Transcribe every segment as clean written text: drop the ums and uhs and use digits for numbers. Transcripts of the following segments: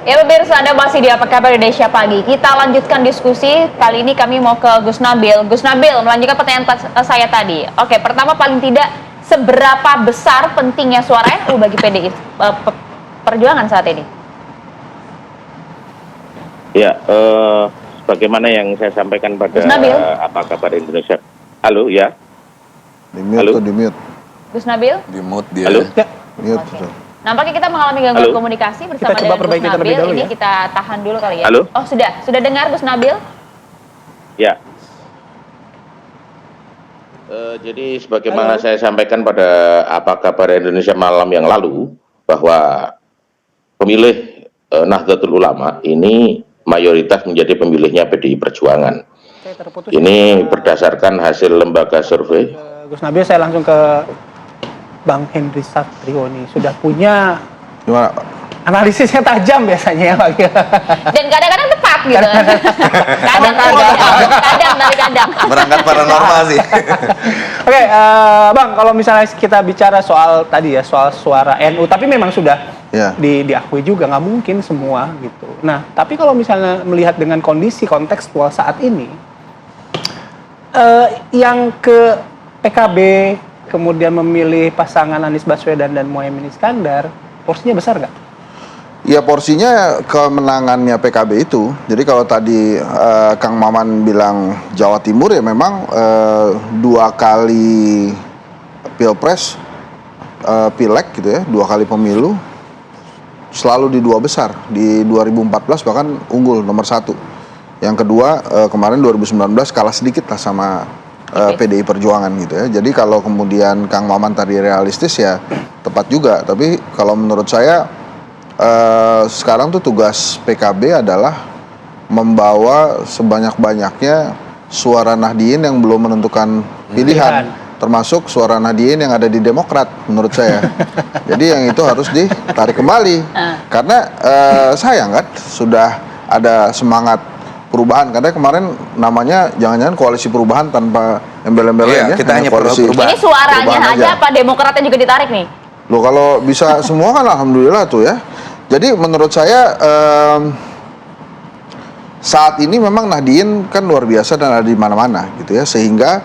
Ya pemirsa, Anda masih di Apa Kabar Indonesia Pagi. Kita lanjutkan diskusi. Kali ini kami mau ke Gus Nabil. Gus Nabil, melanjutkan pertanyaan saya tadi. Oke, pertama paling tidak seberapa besar pentingnya suara NU bagi PDI Perjuangan saat ini? Ya, sebagaimana yang saya sampaikan pada Apa Kabar Indonesia. Halo, ya. Di mute. Gus Nabil? Di mute dia. Halo. Ya. Mute. Okay. Nampaknya kita mengalami gangguan komunikasi bersama dengan Gus Nabil. Ini kita tahan dulu kali ya. Halo? Oh, sudah dengar Gus Nabil? Ya. Jadi sebagaimana saya sampaikan pada Apa Kabar Indonesia malam yang lalu, bahwa pemilih Nahdlatul Ulama ini mayoritas menjadi pemilihnya PDI Perjuangan. Ini berdasarkan hasil lembaga survei. Gus Nabil, saya langsung ke Bang Henry Satrio nih, sudah punya Gimana? Analisisnya tajam biasanya ya Pak. Dan kadang-kadang tepat gitu. Kadang. Berangkat paranormal sih. Oke, Bang, kalau misalnya kita bicara soal tadi ya, soal suara NU, tapi memang sudah diakui juga, nggak mungkin semua gitu. Nah, tapi kalau misalnya melihat dengan kondisi kontekstual saat ini, yang ke PKB kemudian memilih pasangan Anies Baswedan dan Muhaimin Iskandar, porsinya besar nggak? Ya, porsinya kemenangannya PKB itu. Jadi kalau tadi Kang Maman bilang Jawa Timur, ya memang 2 kali pilpres, pileg gitu ya, 2 kali pemilu, selalu di 2 besar. Di 2014 bahkan unggul nomor 1. Yang kedua kemarin 2019 kalah sedikit lah sama PDI Perjuangan gitu ya. Jadi kalau kemudian Kang Maman tadi realistis, ya tepat juga. Tapi kalau menurut saya sekarang tuh tugas PKB adalah membawa sebanyak-banyaknya suara Nahdien yang belum menentukan pilihan, termasuk suara Nahdien yang ada di Demokrat menurut saya. Jadi yang itu harus ditarik kembali. Karena sayang kan sudah ada semangat perubahan, karena kemarin namanya jangan-jangan koalisi perubahan tanpa embel-embelnya. Kita hanya perubahan. Ini suaranya aja apa Demokratnya juga ditarik nih? Loh, kalau bisa semua kan alhamdulillah tuh ya. Jadi menurut saya saat ini memang Nahdien kan luar biasa dan ada di mana-mana gitu ya, sehingga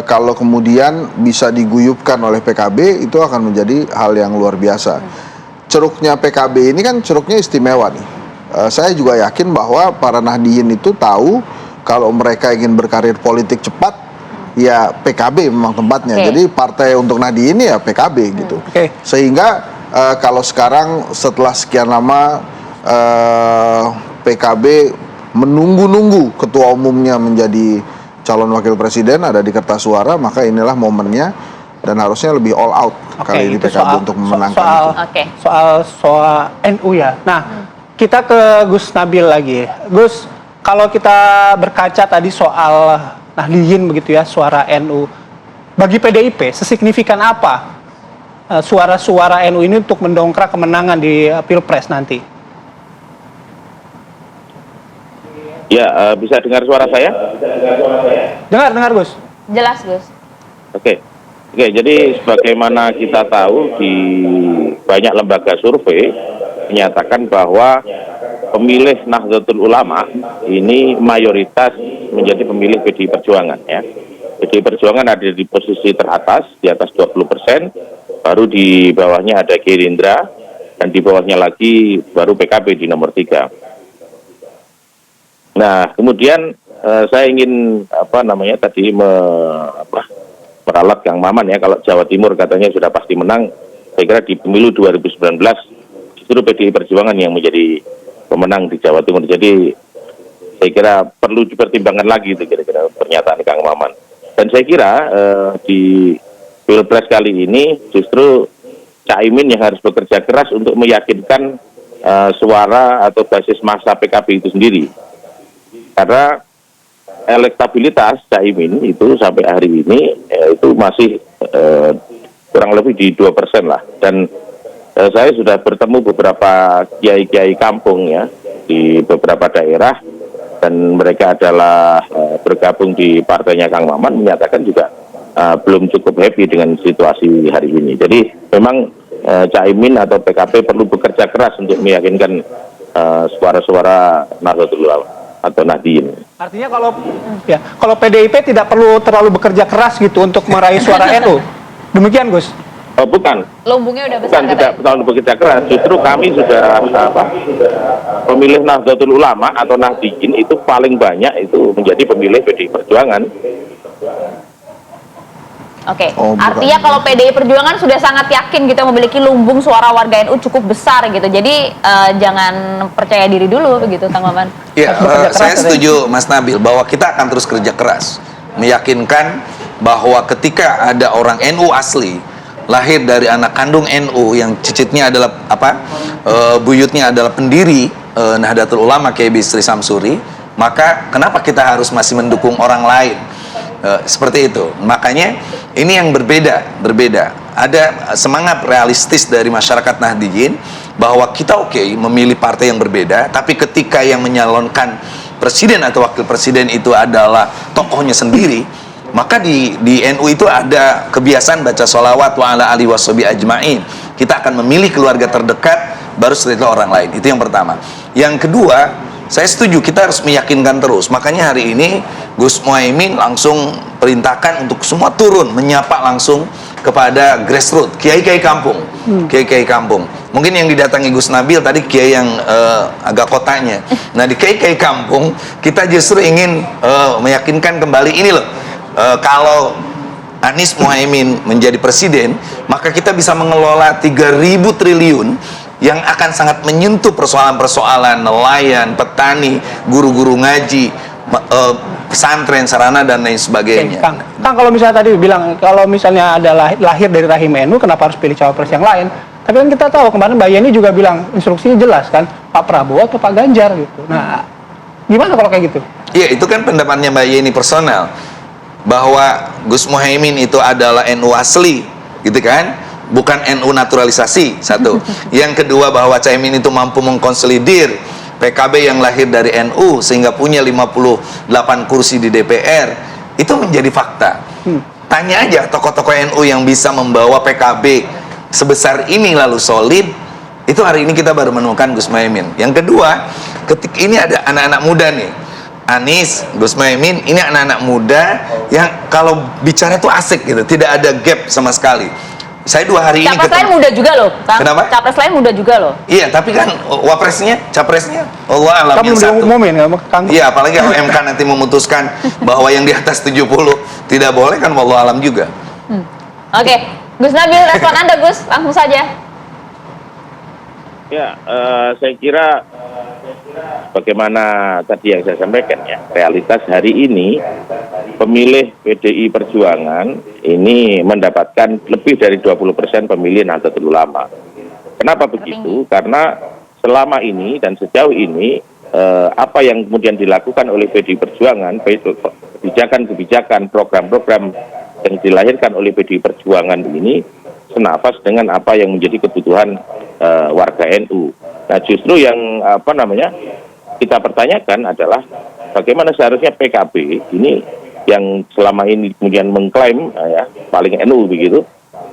kalau kemudian bisa diguyupkan oleh PKB itu akan menjadi hal yang luar biasa. Ceruknya PKB ini kan ceruknya istimewa nih. Saya juga yakin bahwa para Nahdien itu tahu kalau mereka ingin berkarir politik cepat, ya PKB memang tempatnya. Jadi partai untuk Nahdien ya PKB gitu. Sehingga kalau sekarang setelah sekian lama PKB menunggu-nunggu ketua umumnya menjadi calon wakil presiden ada di kertas suara, maka inilah momennya dan harusnya lebih all out kali ini PKB untuk memenangkan soal NU ya. Nah, kita ke Gus Nabil lagi. Gus, kalau kita berkaca tadi soal Nahdien begitu ya, suara NU, bagi PDIP sesignifikan apa suara-suara NU ini untuk mendongkrak kemenangan di Pilpres nanti? Ya, bisa dengar suara saya? Dengar Gus. Jelas Gus. Oke, jadi sebagaimana kita tahu di banyak lembaga survei menyatakan bahwa pemilih Nahdlatul Ulama ini mayoritas menjadi pemilih PDI Perjuangan ya. PDI Perjuangan ada di posisi teratas, di atas 20%, baru di bawahnya ada Gerindra, dan di bawahnya lagi baru PKB di nomor 3. Nah, kemudian saya ingin meralat Kang Maman ya, kalau Jawa Timur katanya sudah pasti menang. Saya kira di pemilu 2019 justru PDI Perjuangan yang menjadi pemenang di Jawa Timur. Jadi saya kira perlu dipertimbangkan lagi itu kira-kira pernyataan Kang Maman. Dan saya kira di Pilpres kali ini justru Caimin yang harus bekerja keras untuk meyakinkan suara atau basis massa PKB itu sendiri. Karena elektabilitas Caimin itu sampai hari ini itu masih kurang lebih di 2% lah. Dan saya sudah bertemu beberapa kiai-kiai kampung ya di beberapa daerah, dan mereka adalah bergabung di partainya Kang Maman, menyatakan juga belum cukup happy dengan situasi hari ini. Jadi memang Caimin atau PKB perlu bekerja keras untuk meyakinkan suara-suara Nahdlatul Ulama atau Nahdliyin. Artinya kalau PDIP tidak perlu terlalu bekerja keras gitu untuk meraih suara NU. Demikian, Gus. Bukan. Lumbungnya udah besar Bukan tidak terlalu bekerja keras. Justru kami sudah pemilih Nahdlatul Ulama atau Nahdliyin itu paling banyak itu menjadi pemilih PDI Perjuangan. Oke, Oh, bukan. artinya kalau PDI Perjuangan sudah sangat yakin gitu memiliki lumbung suara warga NU cukup besar gitu. Jadi jangan percaya diri dulu begitu, Kang Maman. Ya, Harus bekerja keras, saya katanya. setuju Mas Nabil bahwa kita akan terus kerja keras, meyakinkan bahwa ketika ada orang NU asli lahir dari anak kandung NU yang cicitnya adalah buyutnya adalah pendiri Nahdlatul Ulama Kiai Bisri Samsuri, maka kenapa kita harus masih mendukung orang lain? Seperti itu. Makanya ini yang berbeda. Ada semangat realistis dari masyarakat Nahdliyin bahwa kita memilih partai yang berbeda, tapi ketika yang menyalonkan presiden atau wakil presiden itu adalah tokohnya sendiri, maka di NU itu ada kebiasaan baca sholawat wa ala alihi washabi ajmain. Kita akan memilih keluarga terdekat, baru setelah itu orang lain. Itu yang pertama. Yang kedua, saya setuju kita harus meyakinkan terus. Makanya hari ini Gus Muhaimin langsung perintahkan untuk semua turun menyapa langsung kepada grassroots, kiai-kiai kampung, kiai-kiai kampung. Mungkin yang didatangi Gus Nabil tadi kiai yang agak kotanya. Nah di kiai-kiai kampung kita justru ingin meyakinkan kembali ini loh. Kalau Anies Muhaimin menjadi presiden, maka kita bisa mengelola 3.000 triliun yang akan sangat menyentuh persoalan-persoalan nelayan, petani, guru-guru ngaji, pesantren, sarana dan lain sebagainya. Kang, kalau misalnya tadi bilang kalau misalnya ada lahir dari rahim NU, kenapa harus pilih cawapres yang lain? Tapi kan kita tahu kemarin Mbak Yeni juga bilang instruksinya jelas kan, Pak Prabowo atau Pak Ganjar gitu. Nah, gimana kalau kayak gitu? Iya, itu kan pendapatnya Mbak Yeni personal, bahwa Gus Muhaimin itu adalah NU asli, gitu kan? Bukan NU naturalisasi, satu. Yang kedua bahwa Caimin itu mampu mengkonsolidir PKB yang lahir dari NU sehingga punya 58 kursi di DPR. Itu menjadi fakta. Tanya aja tokoh-tokoh NU yang bisa membawa PKB sebesar ini lalu solid. Itu hari ini kita baru menemukan Gus Muhaimin. Yang kedua, ketika ini ada anak-anak muda nih, Anies, Gus Muhaimin, ini anak-anak muda yang kalau bicara tuh asik gitu, tidak ada gap sama sekali. Saya 2 hari ini Capres lain muda juga loh, Kang. Kenapa? Capres lain muda juga loh. Iya, tapi kan capresnya Allah alam Kamu yang belum satu. diumumin ya, Kang? Iya, apalagi kalau MK nanti memutuskan bahwa yang di atas 70 tidak boleh, kan wallahu alam juga. Oke, Gus Nabil, respon Anda Gus, langsung saja. Ya, saya kira bagaimana tadi yang saya sampaikan ya, realitas hari ini pemilih PDI Perjuangan ini mendapatkan lebih dari 20% pemilih Nahdlatul Ulama. Kenapa begitu? Karena selama ini dan sejauh ini apa yang kemudian dilakukan oleh PDI Perjuangan, kebijakan-kebijakan, program-program yang dilahirkan oleh PDI Perjuangan ini senafas dengan apa yang menjadi kebutuhan warga NU. Nah, justru yang kita pertanyakan adalah bagaimana seharusnya PKB ini yang selama ini kemudian mengklaim paling NU begitu,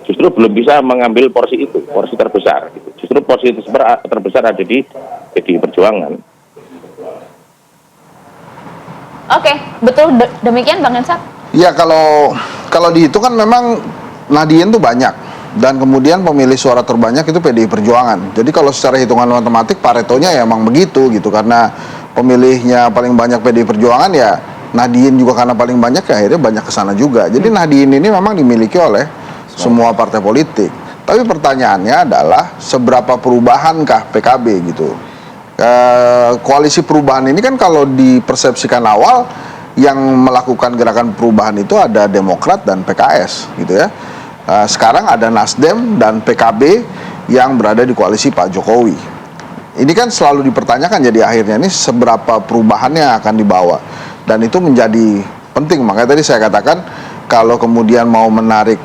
justru belum bisa mengambil porsi itu, porsi terbesar. Gitu. Justru porsi terbesar ada di PDI Perjuangan. Oke, betul demikian Bang Ensak. Ya kalau dihitung kan memang Nahdliyin tuh banyak. Dan kemudian pemilih suara terbanyak itu PDI Perjuangan. Jadi kalau secara hitungan matematik Paretonya ya emang begitu gitu. Karena pemilihnya paling banyak PDI Perjuangan ya Nahdliyin juga karena paling banyak ya akhirnya banyak kesana juga. Jadi Nahdliyin ini memang dimiliki oleh semua partai politik. Tapi pertanyaannya adalah seberapa perubahankah PKB gitu. Koalisi perubahan ini kan kalau dipersepsikan awal yang melakukan gerakan perubahan itu ada Demokrat dan PKS gitu ya. Sekarang ada Nasdem dan PKB yang berada di koalisi Pak Jokowi. Ini kan selalu dipertanyakan jadi akhirnya ini seberapa perubahannya akan dibawa. Dan itu menjadi penting. Makanya tadi saya katakan kalau kemudian mau menarik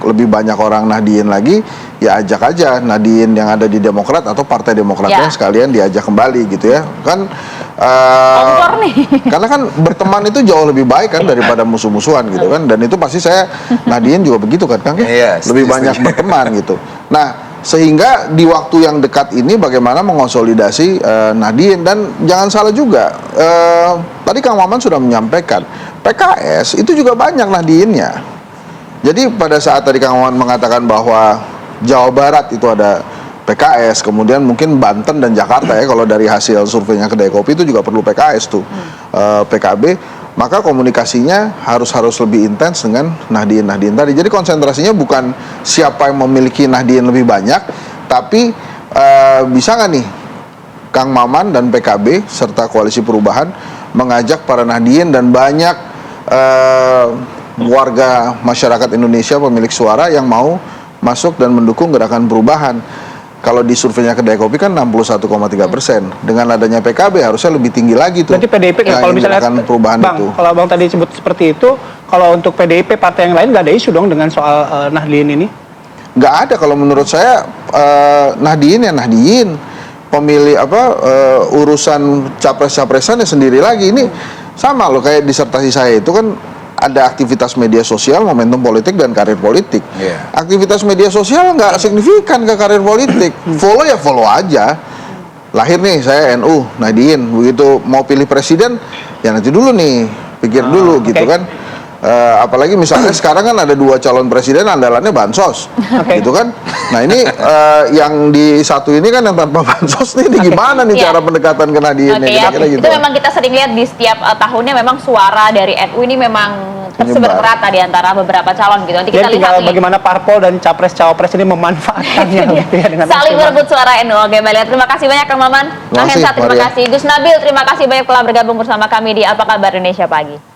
lebih banyak orang Nahdliyin lagi, ya ajak aja Nahdliyin yang ada di Demokrat atau Partai Demokratnya sekalian diajak kembali gitu ya. Kan Kompor nih. karena kan berteman itu jauh lebih baik kan daripada musuh-musuhan gitu kan. Dan itu pasti Nahdliyin juga begitu kan Kang? Iya, Lebih setuju. banyak berteman gitu. Nah, Sehingga di waktu yang dekat ini bagaimana mengonsolidasi Nahdien. Dan jangan salah juga, tadi Kang Maman sudah menyampaikan, PKS itu juga banyak Nahdiennya. Jadi pada saat tadi Kang Maman mengatakan bahwa Jawa Barat itu ada PKS, kemudian mungkin Banten dan Jakarta ya, kalau dari hasil surveinya Kedai Kopi itu juga perlu PKS tuh, PKB, maka komunikasinya harus lebih intens dengan Nahdien tadi. Jadi konsentrasinya bukan siapa yang memiliki Nahdien lebih banyak, tapi bisa nggak nih Kang Maman dan PKB serta Koalisi Perubahan mengajak para Nahdien dan banyak warga masyarakat Indonesia pemilik suara yang mau masuk dan mendukung gerakan perubahan. Kalau di surveinya Kedai Kopi kan 61,3%. Dengan adanya PKB harusnya lebih tinggi lagi tuh. Berarti PDIP kalau misalnya perubahan Bang, itu. kalau Bang tadi sebut seperti itu, kalau untuk PDIP partai yang lain nggak ada isu dong dengan soal Nahdien ini? Nggak ada kalau menurut saya. Nahdien ya Nahdien. Pemilih urusan capres-capresannya sendiri lagi. Ini sama loh kayak disertasi saya itu kan ada aktivitas media sosial, momentum politik, dan karir politik. Aktivitas media sosial nggak signifikan ke karir politik. Follow ya follow aja. Lahir nih saya NU, Nahdien. Begitu mau pilih presiden, ya nanti dulu nih, pikir dulu gitu kan. Apalagi misalnya sekarang kan ada 2 calon presiden andalannya bansos, gitu kan. Nah ini yang di satu ini kan yang tanpa bansos nih, ini gimana nih cara pendekatan ke Nahdiennya? Kira-kira gitu. Itu memang kita sering lihat di setiap tahunnya memang suara dari NU ini memang tersebar merata di antara beberapa calon gitu. Nanti kita Jadi lihat tinggal bagaimana parpol dan capres-cawapres ini memanfaatkannya gitu ya, dengan saling maksimal. berebut suara NU. Oke, baiklah. Terima kasih banyak Kang Maman. Kang Terima kasih, Hensat, terima Maria. kasih. Gus Nabil, terima kasih banyak telah bergabung bersama kami di Apa Kabar Indonesia Pagi.